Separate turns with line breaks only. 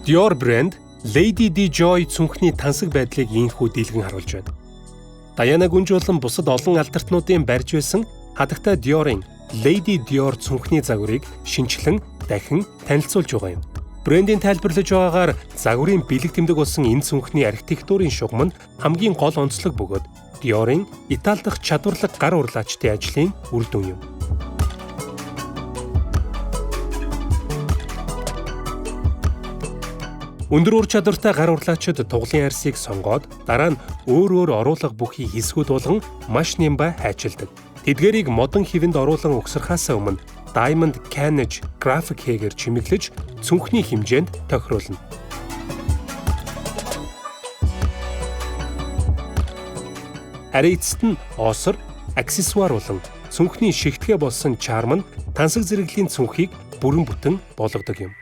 Dior брэнд Lady Di Joy цүнхний тансаг байдлыг ийхүү дийлгэн харуулж байна. Даяна Гүнжүүлэн бусад олон алдартнуудын барьж байсан хадагтай Dior-ын Lady Dior цүнхний загварыг шинчлэн дахин танилцуулж байгаа юм. Брендийн тайлбарлаж байгаагаар загварын бэлэг тэмдэг болсон энэ цүнхний архитектурын шугам нь хамгийн гол онцлог бөгөөд Dior-ын Итали дахь чадварлаг гар урлаачдын ажлын үр дүн юм. Өндөр ур чадвартай гар урлаачид тугалын арсыг сонгоод дараа нь өөр оруулга бүхий хэсгүүд болгон маш нямбай хайчилдаг. Тэдгэрийг модон хэвэнд оруулан угсархаас өмнө Diamond Canage график хээгэр чимэглэж цүнхний хэмжээнд тохируулна. Харин эцэст нь оосор, аксессуар болон цүнхний шигтгэ болсон чарм нь тансаг зэрэглийн цүнхийг бүрэн бүтэн болгодог юм.